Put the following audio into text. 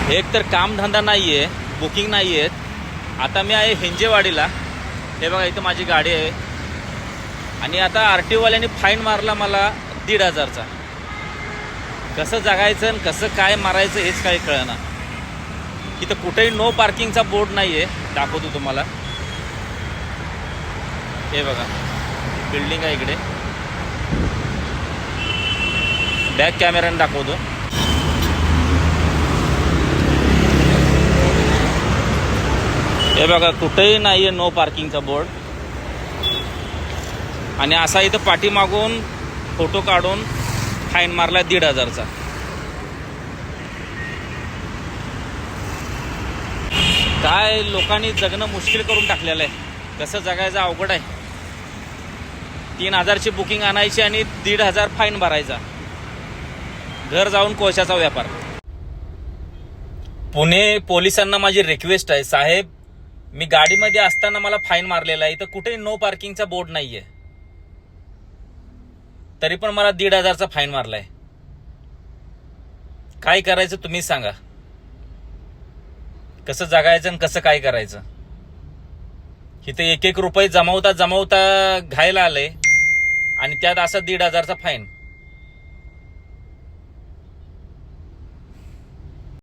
एक तर कामधंदा नाही आहे, बुकिंग नाही आहेत. आता मी आहे हिंजेवाडीला. हे बघा इथं माझी गाडी आहे आणि आता RTO वाल्यांनी फाईन मारला मला 1,500चा. कसं जगायचं आणि कसं काय मारायचं हेच काही कळेना. इथं कुठेही नो पार्किंगचा बोर्ड नाही आहे. दाखवतो तुम्हाला. हे बघा बिल्डिंग आहे इकडे. बॅक कॅमेऱ्याने दाखवतो. हे बघा कुठेही नाही आहे नो पार्किंगचा बोर्ड. आणि असा इथं पाठीमागून फोटो काढून फाईन मारला 1,500चा. काय लोकांनी जगणं मुश्किल करून टाकलेलं आहे. कसं जगायचं अवघड आहे. 3,000ची बुकिंग आणायची आणि 1,500 फाईन भरायचा. घर जाऊन कोळशाचा व्यापार. पुणे पोलिसांना माझी रिक्वेस्ट आहे, साहेब मी गाडीमध्ये असताना मला फाईन मारलेला आहे. इथं कुठेही नो पार्किंगचा बोर्ड नाहीये, तरी पण मला 1,500चा फाईन मारलाय. काय करायचं तुम्ही सांगा. कसं जगायचं आणि कसं काय करायचं. इथे 1-1 रुपये जमवता जमवता घायला आलंय आणि त्यात असं 1,500चा फाईन.